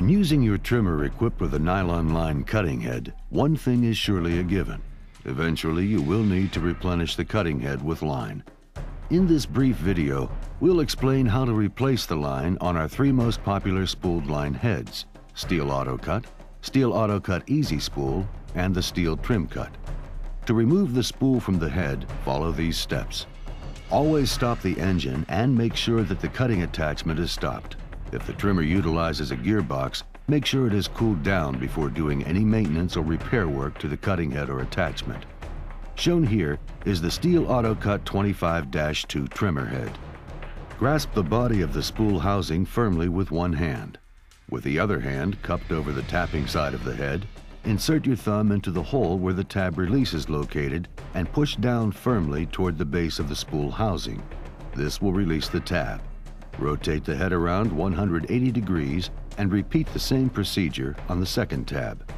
When using your trimmer equipped with a nylon line cutting head, one thing is surely a given. Eventually, you will need to replenish the cutting head with line. In this brief video, we'll explain how to replace the line on our three most popular spooled line heads: Stihl Auto Cut, Stihl Auto Cut Easy Spool, and the Stihl Trim Cut. To remove the spool from the head, follow these steps. Always stop the engine and make sure that the cutting attachment is stopped. If the trimmer utilizes a gearbox, make sure it is cooled down before doing any maintenance or repair work to the cutting head or attachment. Shown here is the Stihl Auto Cut 25-2 trimmer head. Grasp the body of the spool housing firmly with one hand. With the other hand cupped over the tapping side of the head, insert your thumb into the hole where the tab release is located and push down firmly toward the base of the spool housing. This will release the tab. Rotate the head around 180 degrees and repeat the same procedure on the second tab.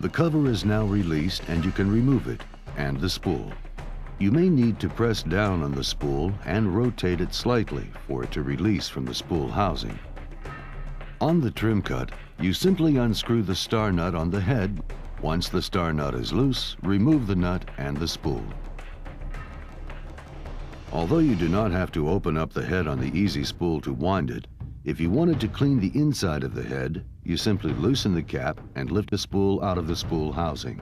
The cover is now released and you can remove it and the spool. You may need to press down on the spool and rotate it slightly for it to release from the spool housing. On the trim cut, you simply unscrew the star nut on the head. Once the star nut is loose, remove the nut and the spool. Although you do not have to open up the head on the easy spool to wind it, if you wanted to clean the inside of the head, you simply loosen the cap and lift the spool out of the spool housing.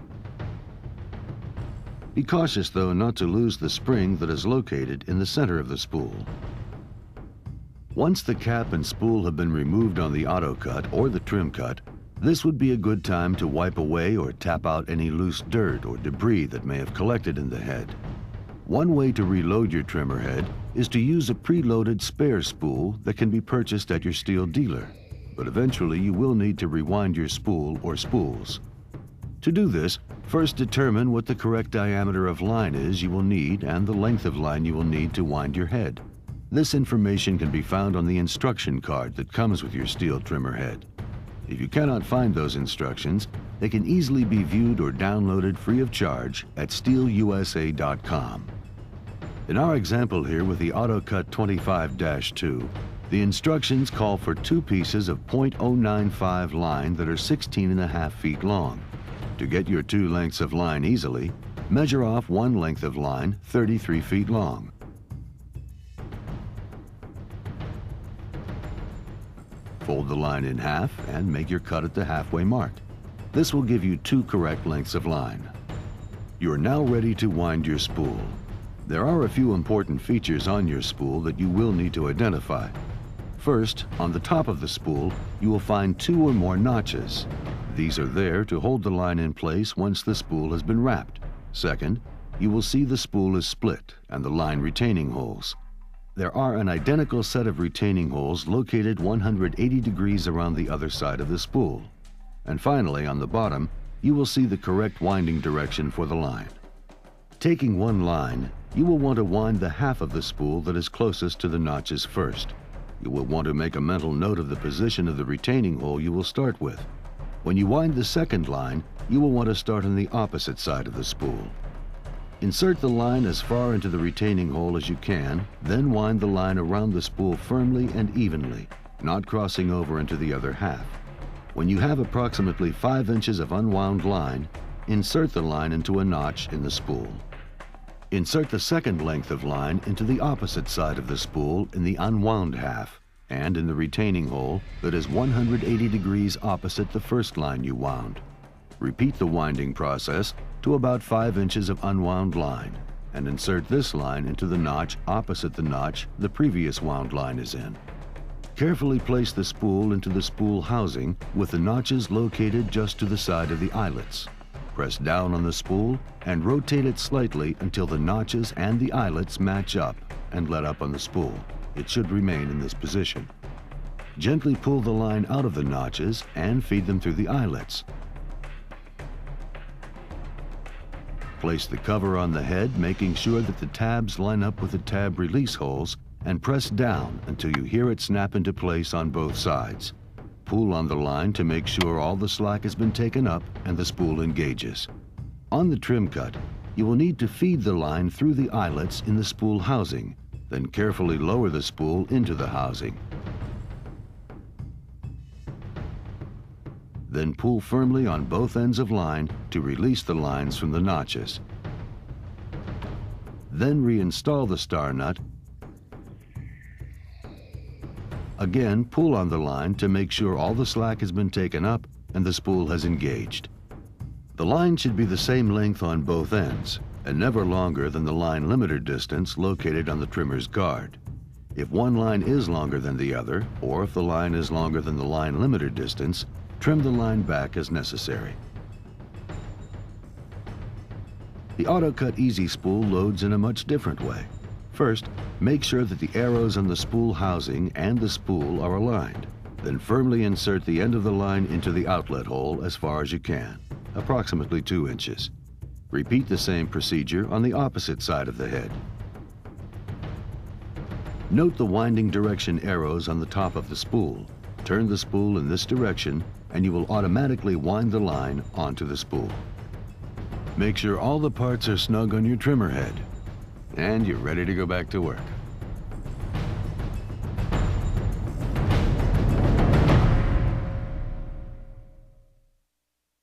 Be cautious though not to lose the spring that is located in the center of the spool. Once the cap and spool have been removed on the auto cut or the trim cut, this would be a good time to wipe away or tap out any loose dirt or debris that may have collected in the head. One way to reload your trimmer head is to use a preloaded spare spool that can be purchased at your Stihl dealer, but eventually you will need to rewind your spool or spools. To do this, first determine what the correct diameter of line is you will need and the length of line you will need to wind your head. This information can be found on the instruction card that comes with your Stihl trimmer head. If you cannot find those instructions, they can easily be viewed or downloaded free of charge at stihlusa.com. In our example here with the Auto Cut 25-2, the instructions call for two pieces of .095 line that are 16.5 feet long. To get your two lengths of line easily, measure off one length of line 33 feet long. Fold the line in half and make your cut at the halfway mark. This will give you two correct lengths of line. You are now ready to wind your spool. There are a few important features on your spool that you will need to identify. First, on the top of the spool, you will find two or more notches. These are there to hold the line in place once the spool has been wrapped. Second, you will see the spool is split and the line retaining holes. There are an identical set of retaining holes located 180 degrees around the other side of the spool. And finally, on the bottom, you will see the correct winding direction for the line. Taking one line, you will want to wind the half of the spool that is closest to the notches first. You will want to make a mental note of the position of the retaining hole you will start with. When you wind the second line, you will want to start on the opposite side of the spool. Insert the line as far into the retaining hole as you can, then wind the line around the spool firmly and evenly, not crossing over into the other half. When you have approximately 5 inches of unwound line, insert the line into a notch in the spool. Insert the second length of line into the opposite side of the spool in the unwound half and in the retaining hole that is 180 degrees opposite the first line you wound. Repeat the winding process to about 5 inches of unwound line and insert this line into the notch opposite the notch the previous wound line is in. Carefully place the spool into the spool housing with the notches located just to the side of the eyelets. Press down on the spool and rotate it slightly until the notches and the eyelets match up and let up on the spool. It should remain in this position. Gently pull the line out of the notches and feed them through the eyelets. Place the cover on the head, making sure that the tabs line up with the tab release holes, and press down until you hear it snap into place on both sides. Pull on the line to make sure all the slack has been taken up and the spool engages. On the trim cut, you will need to feed the line through the eyelets in the spool housing, then carefully lower the spool into the housing. Then pull firmly on both ends of line to release the lines from the notches. Then reinstall the star nut. Again, pull on the line to make sure all the slack has been taken up and the spool has engaged. The line should be the same length on both ends and never longer than the line limiter distance located on the trimmer's guard. If one line is longer than the other, or if the line is longer than the line limiter distance, trim the line back as necessary. The AutoCut Easy Spool loads in a much different way. First, make sure that the arrows on the spool housing and the spool are aligned. Then firmly insert the end of the line into the outlet hole as far as you can, approximately 2 inches. Repeat the same procedure on the opposite side of the head. Note the winding direction arrows on the top of the spool. Turn the spool in this direction and you will automatically wind the line onto the spool. Make sure all the parts are snug on your trimmer head, and you're ready to go back to work.